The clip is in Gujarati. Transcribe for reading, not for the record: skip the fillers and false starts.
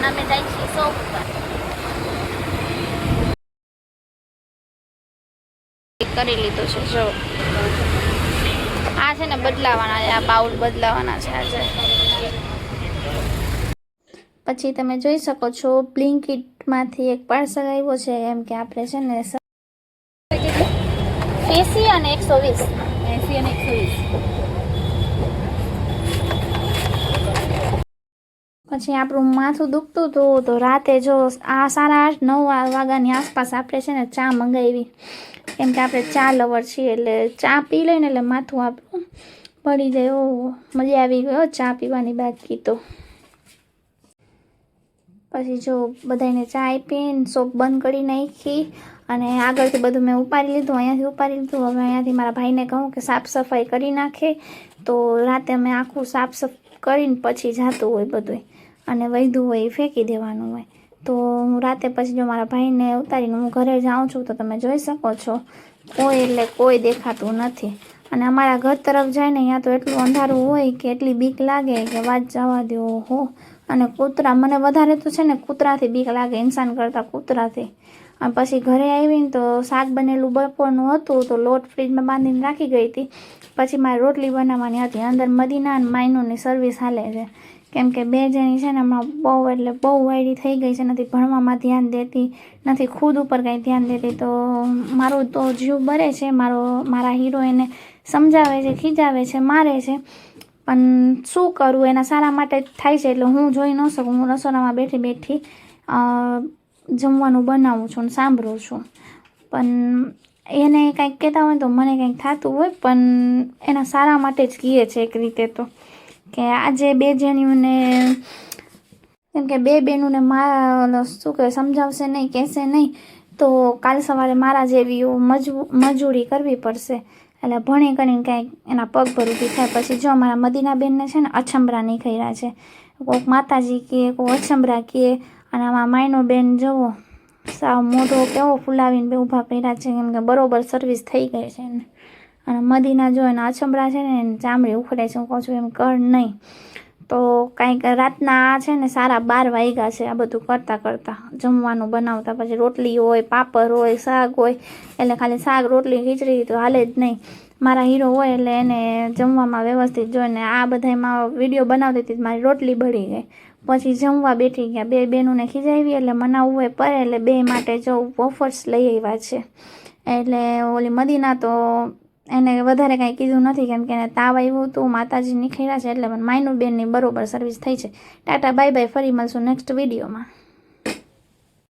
અને અમે જઈએ છીએ શોપ પર. કરી લીધું છે. જો આ છે ને બદલાવાના છે, આ પાઉલ બદલાવાના છે આજે. પછી તમે જોઈ શકો છો બ્લિંકિટમાંથી એક પાર્સલ આવ્યો છે. એમ કે આપણે છે ને 80 અને 120. 80 અને 120. પછી આપણું માથું દુખતું હતું તો રાતે જો આ 8:30-9 વાગ્યાની આસપાસ આપણે છે ને ચા મંગાવી. કેમ કે આપણે ચા લવર છીએ એટલે ચા પી લઈને એટલે માથું આપણું પડી જાય. ઓહો, મજા આવી ગયો ચા પીવાની. બાકી તો પછી જો બધાને ચા આપીને શોપ બંધ કરી નાખી અને આગળથી બધું મેં ઉપાડી લીધું, અહીંયાથી ઉપાડી લીધું. હવે અહીંયાથી મારા ભાઈને કહું કે સાફ સફાઈ કરી નાખે તો રાતે અમે આખું સાફ કરીને પછી જાતું હોય બધું અને વધ્યું હોય એ ફેંકી દેવાનું હોય. તો હું રાતે પછી જો મારા ભાઈને ઉતારીને હું ઘરે જાઉં છું તો તમે જોઈ શકો છો કોઈ એટલે કોઈ દેખાતું નથી. અને અમારા ઘર તરફ જાય ને ત્યાં તો એટલું અંધારું હોય કે એટલી બીક લાગે કે વાત જવા દો. હો, અને કૂતરા, મને વધારે તો છે ને કૂતરાથી બીક લાગે ઇન્સાન કરતાં કૂતરાથી. અને પછી ઘરે આવીને તો શાક બનેલું બપોરનું હતું તો લોટ ફ્રીજમાં બાંધીને રાખી ગઈ હતી. પછી મારે રોટલી બનાવવાની હતી. અંદર મદીના અને માયનુની સર્વિસ હાલે છે. કેમ કે બે જણી છે ને હમણાં બહુ એટલે બહુ વાયડી થઈ ગઈ છે. નથી ભણવામાં ધ્યાન દેતી, નથી ખુદ ઉપર કાંઈ ધ્યાન દેતી. તો મારું તો જીવ બરે છે. મારા હીરો એને સમજાવે છે, ખીજાવે છે, મારે છે. પણ શું કરું, એના સારા માટે જ થાય છે એટલે હું જોઈ ન શકું. હું રસોડામાં બેઠી બેઠી જમવાનું બનાવું છું અને સાંભળું છું. પણ એને કંઈક કહેતા હોય તો મને કંઈક થતું હોય. પણ એના સારા માટે જ કહે છે એક રીતે તો. કે આજે બે જણીઓને, કેમ કે બે બહેનોને મારા શું કહે સમજાવશે નહીં, કહેશે નહીં તો કાલ સવારે મારા જેવી મજૂરી કરવી પડશે. એટલે ભણી કરીને કાંઈક એના પગ પર ઊભી થાય. પછી જો અમારા મદીનાબેનને છે ને અછંબરા નીકળ્યા છે. કોઈક માતાજી કહે, કોઈ અછંબરા કહે. અને આમાં માયનો બેન જવો સાવ મોઢો કેવો ફૂલાવીને બે ઊભા કર્યા છે. કેમ કે બરોબર સર્વિસ થઈ ગઈ છે ને. અને મદીના જો એના અછંબરા છે ને એની ચામડી ઉખડે છે. હું કહું છું એમ કર નહીં. તો કાંઈક રાતના છે ને 12:30 વાગ્યા છે આ બધું કરતાં જમવાનું બનાવતા. પછી રોટલી હોય, પાપડ હોય, શાક હોય. એટલે ખાલી શાક, રોટલી, ખીચડી તો હાલે જ નહીં. મારા હીરો હોય એટલે એને જમવામાં વ્યવસ્થિત જોઈને આ બધામાં વિડીયો બનાવતી હતી મારી રોટલી બળી ગઈ. પછી જમવા બેઠી ગયા. બે બહેનોને ખીજાવી એટલે મનાવવું હોય પડે એટલે બે માટે જો વોફર્સ લઈ આવ્યા છે. એટલે ઓલી મદીના તો એને વધારે કાંઈ કીધું નથી કેમ કે એને તાવ આવ્યું હતું, માતાજી નીકળ્યા છે એટલે પણ માયનું બેનની બરોબર સર્વિસ થઈ છે. ટાટા બાય બાય, ફરી મળશું નેક્સ્ટ વિડીયોમાં.